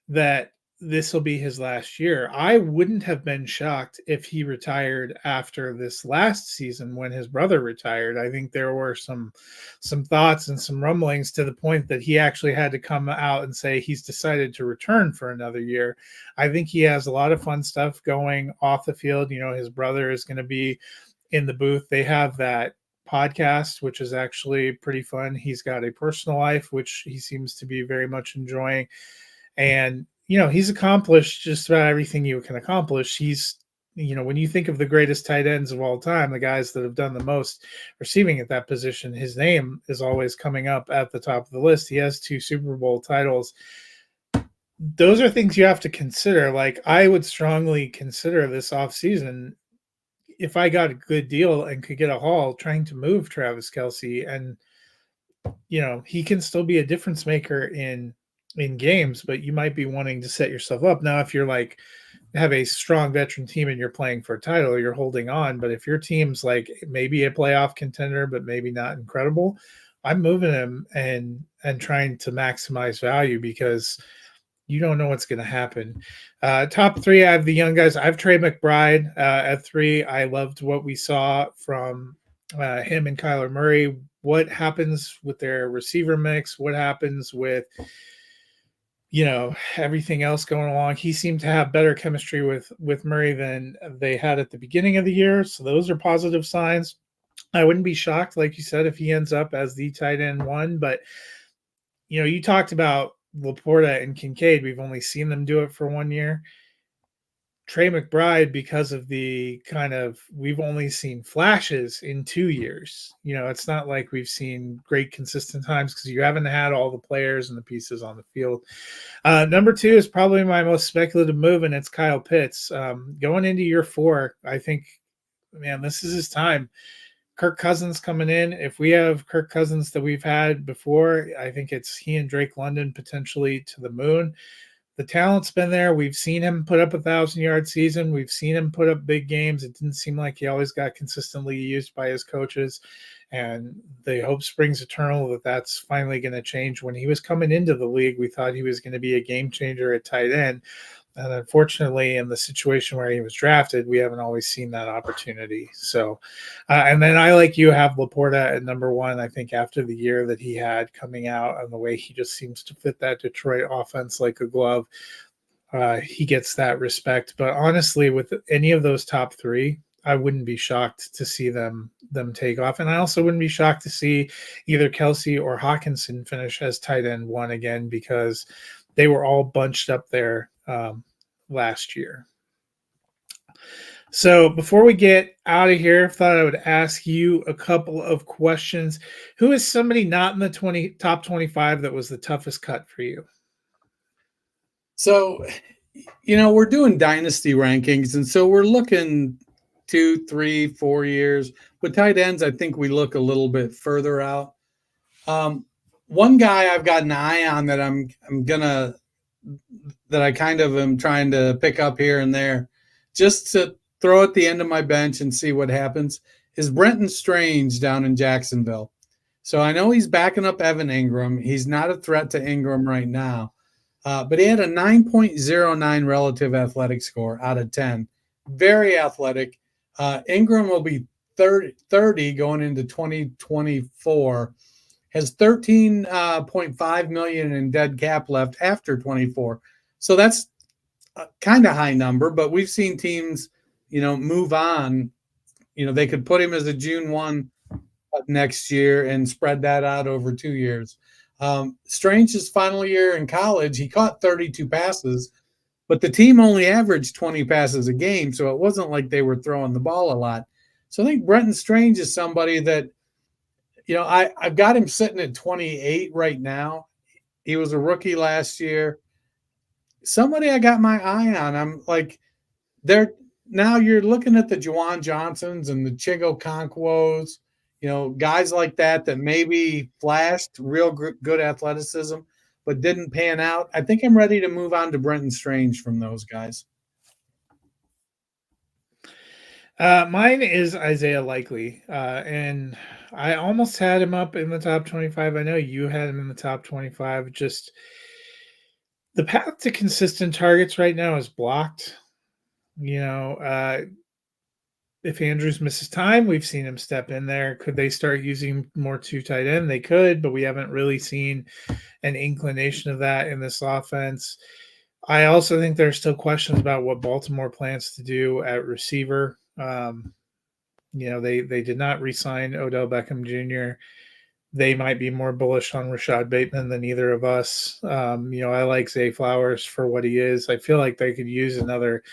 that this will be his last year. I wouldn't have been shocked if he retired after this last season when his brother retired. I think there were some thoughts and some rumblings to the point that he actually had to come out and say he's decided to return for another year. I think he has a lot of fun stuff going off the field. His brother is going to be in the booth. They have that podcast, which is actually pretty fun. He's got a personal life, which he seems to be very much enjoying. And, he's accomplished just about everything you can accomplish. He's, when you think of the greatest tight ends of all time, the guys that have done the most receiving at that position, his name is always coming up at the top of the list. He has 2 Super Bowl titles. Those are things you have to consider. Like, I would strongly consider this offseason, if I got a good deal and could get a haul, trying to move Travis Kelce. And, he can still be a difference maker in games, but you might be wanting to set yourself up. Now, if you're like have a strong veteran team and you're playing for a title, you're holding on. But if your team's like maybe a playoff contender, but maybe not incredible, I'm moving him and trying to maximize value, because you don't know what's going to happen. Top 3, I have the young guys. I have Trey McBride at 3. I loved what we saw from him and Kyler Murray. What happens with their receiver mix? What happens with everything else going along? He seemed to have better chemistry with Murray than they had at the beginning of the year. So those are positive signs. I wouldn't be shocked, like you said, if he ends up as the tight end 1. But, you talked about Laporta and Kincaid. We've only seen them do it for 1 year. Trey McBride, because of we've only seen flashes in 2 years. It's not like we've seen great consistent times because you haven't had all the players and the pieces on the field. Number 2 is probably my most speculative move, and it's Kyle Pitts. Going into year 4, I think, man, this is his time. Kirk Cousins coming in. If we have Kirk Cousins that we've had before, I think it's he and Drake London potentially to the moon. The talent's been there. We've seen him put up 1,000-yard season. We've seen him put up big games. It didn't seem like he always got consistently used by his coaches. And the hope springs eternal that that's finally going to change. When he was coming into the league, we thought he was going to be a game changer at tight end. And unfortunately, in the situation where he was drafted, we haven't always seen that opportunity. So, and then I, like you, have Laporta at number 1. I think after the year that he had coming out and the way he just seems to fit that Detroit offense like a glove, he gets that respect. But honestly, with any of those top 3, I wouldn't be shocked to see them take off. And I also wouldn't be shocked to see either Kelce or Hawkinson finish as tight end 1 again, because they were all bunched up there last year. So before we get out of here, I thought I would ask you a couple of questions. Who is somebody not in the top 25 that was the toughest cut for you? So, we're doing dynasty rankings, and so we're looking 2, 3, 4 years. With tight ends, I think we look a little bit further out. One guy I've got an eye on that I kind of am trying to pick up here and there, just to throw at the end of my bench and see what happens, is Brenton Strange down in Jacksonville. So I know he's backing up Evan Ingram. He's not a threat to Ingram right now, but he had a 9.09 relative athletic score out of 10. Very athletic. Ingram will be 30 going into 2024. Has 13.5 million in dead cap left after 24. So that's a kind of high number, but we've seen teams, move on. They could put him as a June 1 next year and spread that out over 2 years. Strange's final year in college, he caught 32 passes, but the team only averaged 20 passes a game, so it wasn't like they were throwing the ball a lot. So I think Brenton Strange is somebody that, I've got him sitting at 28 right now. He was a rookie last year. Somebody I got my eye on. I'm like, now you're looking at the Juwan Johnsons and the Chigo Conquos, guys like that maybe flashed real good athleticism, but didn't pan out. I think I'm ready to move on to Brenton Strange from those guys. Mine is Isaiah Likely, and I almost had him up in the top 25. I know you had him in the top 25. Just the path to consistent targets right now is blocked. If Andrews misses time, we've seen him step in there. Could they start using more two tight end? They could, but we haven't really seen an inclination of that in this offense. I also think there's still questions about what Baltimore plans to do at receiver. They did not re-sign Odell Beckham Jr. They might be more bullish on Rashad Bateman than either of us. I like Zay Flowers for what he is. I feel like they could use another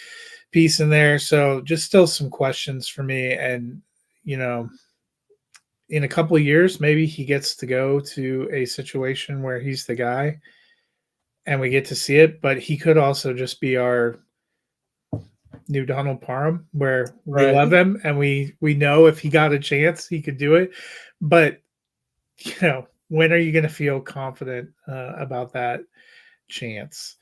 piece in there. So just still some questions for me. And, in a couple of years, maybe he gets to go to a situation where he's the guy and we get to see it. But he could also just be our new Donald Parham, where we love him and we know if he got a chance, he could do it. But, when are you going to feel confident about that chance?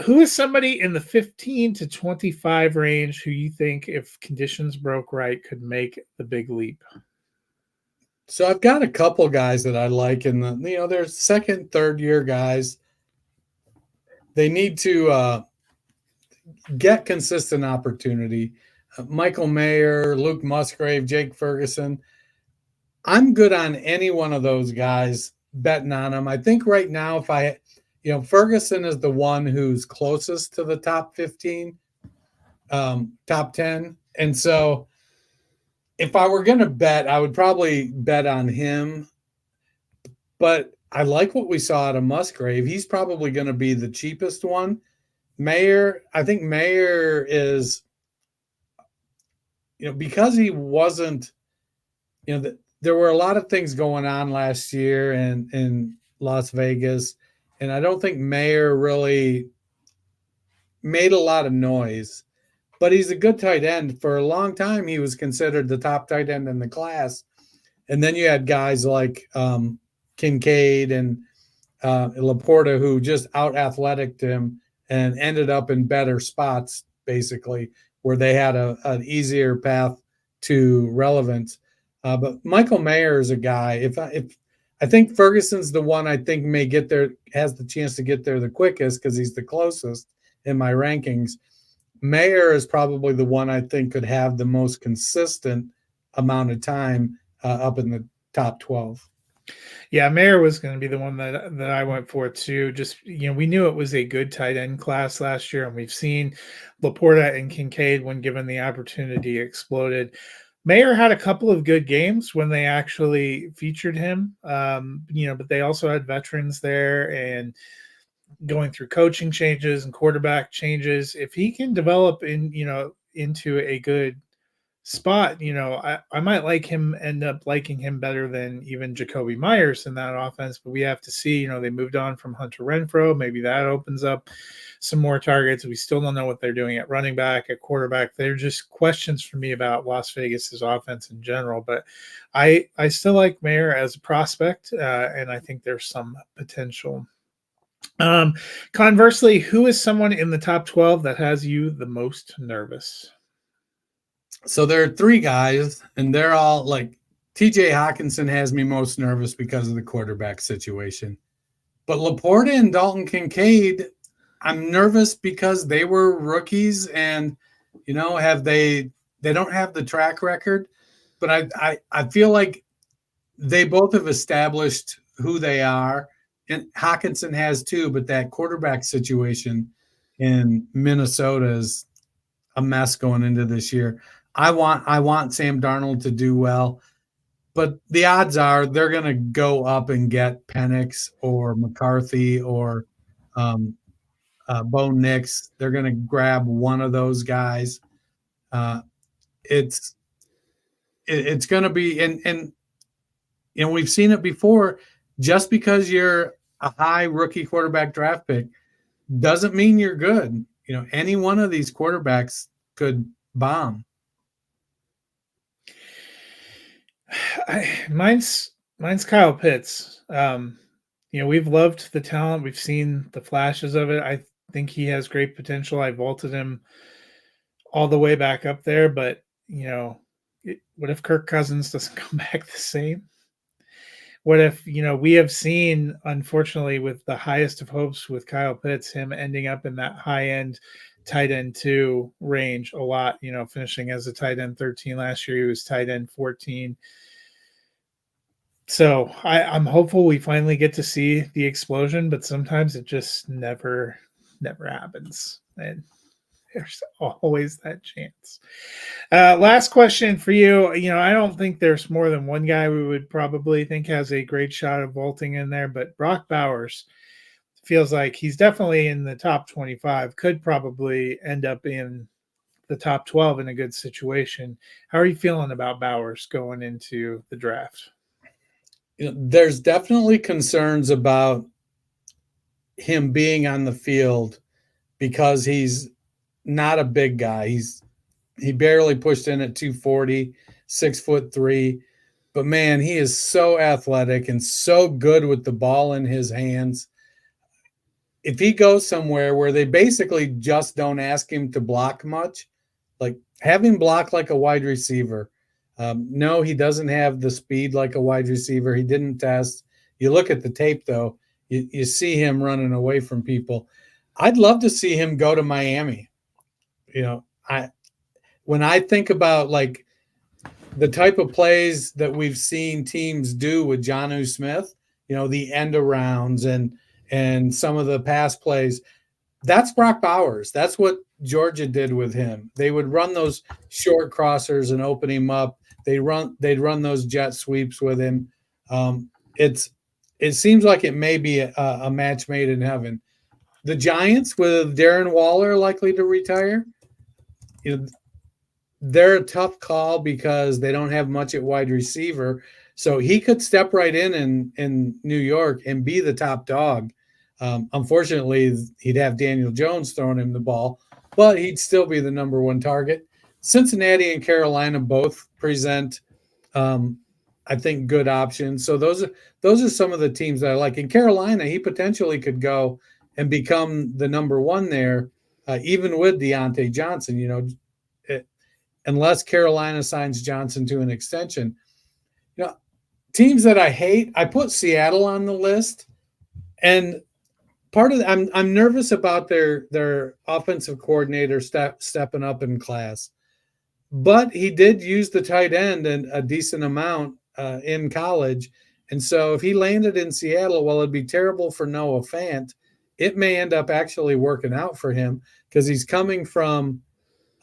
Who is somebody in the 15 to 25 range who you think, if conditions broke right, could make the big leap? So I've got a couple guys that I like in they're second, third year guys. They need to get consistent opportunity. Michael Mayer, Luke Musgrave, Jake Ferguson. I'm good on any one of those guys, betting on them. I think right now, Ferguson is the one who's closest to the top 15, top 10. And so if I were going to bet, I would probably bet on him. But I like what we saw out of Musgrave. He's probably going to be the cheapest one. I think Mayer is, because he wasn't, there were a lot of things going on last year in Las Vegas, and I don't think Mayer really made a lot of noise, but he's a good tight end. For a long time, he was considered the top tight end in the class. And then you had guys like Kincaid and Laporta who just out-athleticed him and ended up in better spots, basically, where they had an easier path to relevance. But Michael Mayer is a guy. If I think Ferguson's the one I think may get there, has the chance to get there the quickest because he's the closest in my rankings. Mayer is probably the one I think could have the most consistent amount of time up in the top 12. Yeah, Mayer was going to be the one that I went for too. Just, we knew it was a good tight end class last year, and we've seen Laporta and Kincaid, when given the opportunity, exploded. Mayer had a couple of good games when they actually featured him, but they also had veterans there and going through coaching changes and quarterback changes. If he can develop in into a good spot, I might end up liking him better than even Jacoby Myers in that offense, but we have to see. They moved on from Hunter Renfrow. Maybe that opens up some more targets. We still don't know what they're doing at running back, at quarterback. They're just questions for me about Las Vegas's offense in general, but I still like Mayer as a prospect, and I think there's some potential. Conversely, who is someone in the top 12 that has you the most nervous? So there are three guys, and they're all like TJ Hawkinson has me most nervous because of the quarterback situation. But Laporta and Dalton Kincaid, I'm nervous because they were rookies and, they don't have the track record. But I feel like they both have established who they are. And Hawkinson has too, but that quarterback situation in Minnesota is a mess going into this year. I want Sam Darnold to do well, but the odds are they're going to go up and get Penix or McCarthy or Bo Nix. They're going to grab one of those guys. It's going to be, and we've seen it before. Just because you're a high rookie quarterback draft pick doesn't mean you're good. Any one of these quarterbacks could bomb. Mine's Kyle Pitts. We've loved the talent. We've seen the flashes of it. I think he has great potential. I vaulted him all the way back up there, but what if Kirk Cousins doesn't come back the same? What if, we have seen, unfortunately, with the highest of hopes with Kyle Pitts, him ending up in that high end tight end 2 range a lot, finishing as a tight end 13 last year. He was tight end 14. So I'm hopeful we finally get to see the explosion, but sometimes it just never happens. And there's always that chance. Last question for you. I don't think there's more than one guy we would probably think has a great shot of vaulting in there, but Brock Bowers feels like he's definitely in the top 25, could probably end up in the top 12 in a good situation. How are you feeling about Bowers going into the draft? There's definitely concerns about him being on the field because he's not a big guy. He barely pushed in at 240, 6'3", but man, he is so athletic and so good with the ball in his hands. If he goes somewhere where they basically just don't ask him to block much, like have him block like a wide receiver. No, he doesn't have the speed like a wide receiver. He didn't test. You look at the tape, though, you see him running away from people. I'd love to see him go to Miami. When I think about like the type of plays that we've seen teams do with Jonnu Smith, the end arounds and some of the pass plays, that's Brock Bowers. That's what Georgia did with him. They would run those short crossers and open him up. They'd run those jet sweeps with him. It seems like it may be a match made in heaven. The Giants with Darren Waller likely to retire, they're a tough call because they don't have much at wide receiver. So he could step right in New York and be the top dog. Unfortunately, he'd have Daniel Jones throwing him the ball, but he'd still be the number one target. Cincinnati and Carolina both present, I think, good options. So those are some of the teams that I like. In Carolina, he potentially could go and become the number one there, even with Deontay Johnson. Unless Carolina signs Johnson to an extension. Teams that I hate, I put Seattle on the list, and part of I'm nervous about their offensive coordinator stepping up in class. But he did use the tight end and a decent amount in college. And so if he landed in Seattle, well, it'd be terrible for Noah Fant. It may end up actually working out for him because he's coming from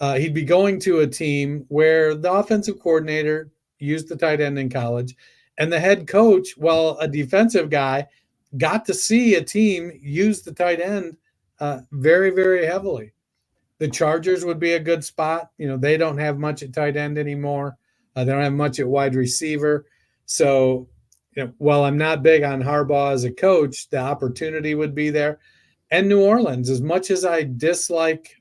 he'd be going to a team where the offensive coordinator used the tight end in college, and the head coach, while a defensive guy, got to see a team use the tight end very, very heavily. the Chargers would be a good spot. They don't have much at tight end anymore. They don't have much at wide receiver. So, while I'm not big on Harbaugh as a coach, the opportunity would be there. And New Orleans, as much as I dislike,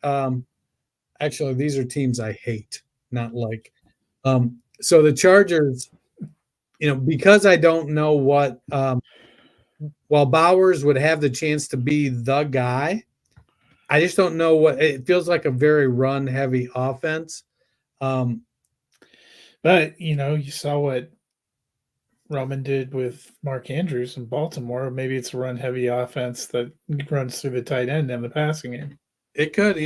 actually, these are teams I hate, not like. So the Chargers, because I don't know what, while Bowers would have the chance to be the guy, I just don't know what it feels like. A very run heavy offense. But you saw what Roman did with Mark Andrews in Baltimore. Maybe it's a run heavy offense that runs through the tight end and the passing game. It could,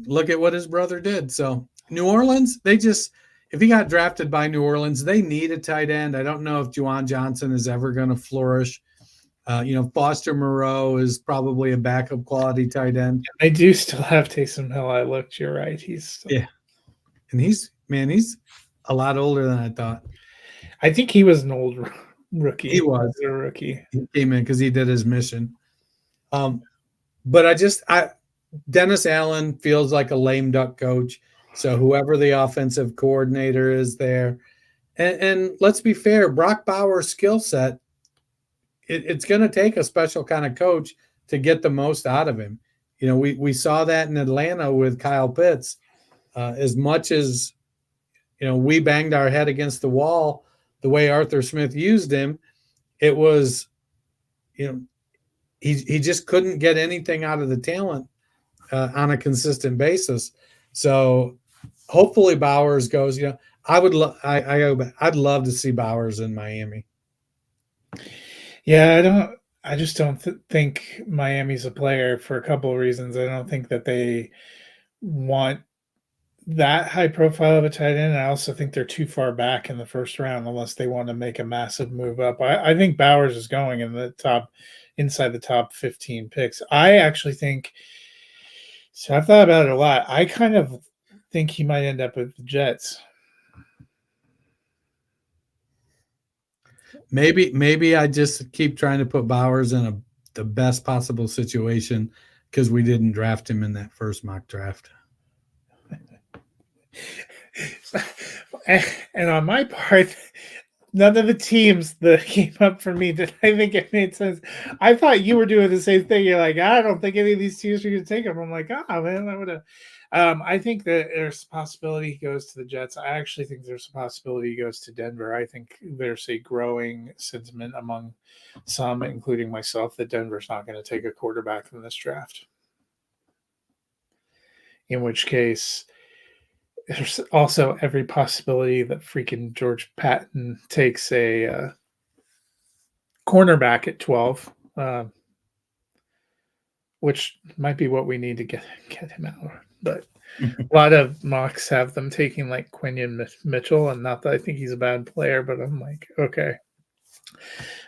look at what his brother did. So New Orleans, if he got drafted by New Orleans, they need a tight end. I don't know if Juwan Johnson is ever going to flourish. Foster Moreau is probably a backup quality tight end. I do still have Taysom Hill. I looked, you're right. And he's a lot older than I thought. I think he was an old rookie. He was a rookie. He came in because he did his mission. But Dennis Allen feels like a lame duck coach. So whoever the offensive coordinator is there, and let's be fair, Brock Bowers' skill set, it's going to take a special kind of coach to get the most out of him. We saw that in Atlanta with Kyle Pitts. As much as, we banged our head against the wall the way Arthur Smith used him, it was, he just couldn't get anything out of the talent on a consistent basis. So hopefully Bowers goes, I'd love to see Bowers in Miami. Yeah, I just don't think Miami's a player for a couple of reasons. I don't think that they want that high profile of a tight end. I also think they're too far back in the first round unless they want to make a massive move up. I think Bowers is going inside the top 15 picks. I actually think, so I've thought about it a lot. I kind of think he might end up with the Jets. Maybe I just keep trying to put Bowers in the best possible situation because we didn't draft him in that first mock draft. And on my part, none of the teams that came up for me did I think it made sense. I thought you were doing the same thing. You're like, I don't think any of these teams are going to take him. I'm like, man, I would have. I think that there's a possibility he goes to the Jets. I actually think there's a possibility he goes to Denver. I think there's a growing sentiment among some, including myself, that Denver's not going to take a quarterback in this draft. In which case, there's also every possibility that freaking George Patton takes a cornerback at 12, which might be what we need to get him out. But a lot of mocks have them taking like Quinion Mitchell, and not that I think he's a bad player, but I'm like, okay.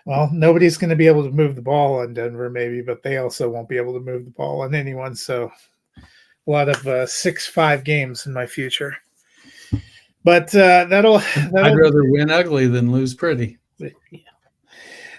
Well, nobody's going to be able to move the ball on Denver, maybe, but they also won't be able to move the ball on anyone. So a lot of 6-5 games in my future. But that'll I'd rather win ugly than lose pretty. Yeah.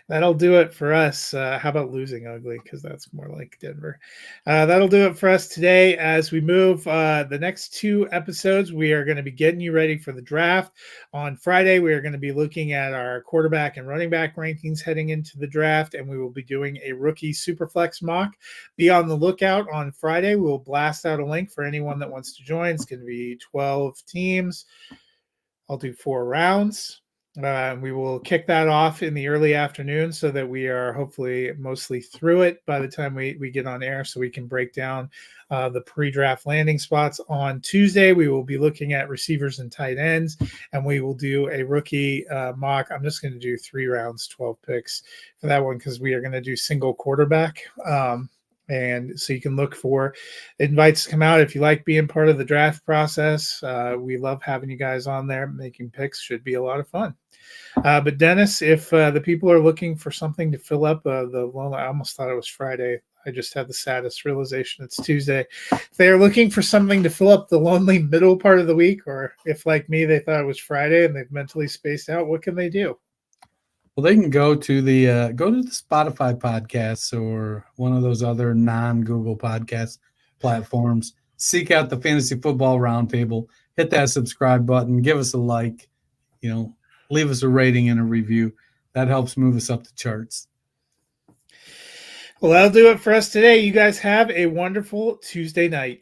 That'll do it for us. How about losing ugly? Because that's more like Denver. That'll do it for us today. As we move the next 2 episodes, we are going to be getting you ready for the draft. On Friday, we are going to be looking at our quarterback and running back rankings heading into the draft, and we will be doing a rookie Superflex mock. Be on the lookout on Friday. We'll blast out a link for anyone that wants to join. It's going to be 12 teams. I'll do 4 rounds. We will kick that off in the early afternoon so that we are hopefully mostly through it by the time we get on air, so we can break down the pre-draft landing spots. On Tuesday, we will be looking at receivers and tight ends, and we will do a rookie mock. I'm just going to do 3 rounds, 12 picks for that one because we are going to do single quarterback. And so you can look for invites to come out if you like being part of the draft process. We love having you guys on there. Making picks should be a lot of fun. But Dennis, if the people are looking for something to fill up the lonely, I almost thought it was Friday. I just had the saddest realization it's Tuesday. If they're looking for something to fill up the lonely middle part of the week, or if like me, they thought it was Friday and they've mentally spaced out, what can they do? Well, they can go to the Spotify podcasts or one of those other non-Google podcast platforms. seek out the Fantasy Football Roundtable. Hit that subscribe button. Give us a like. Leave us a rating and a review. That helps move us up the charts. Well, that'll do it for us today. You guys have a wonderful Tuesday night.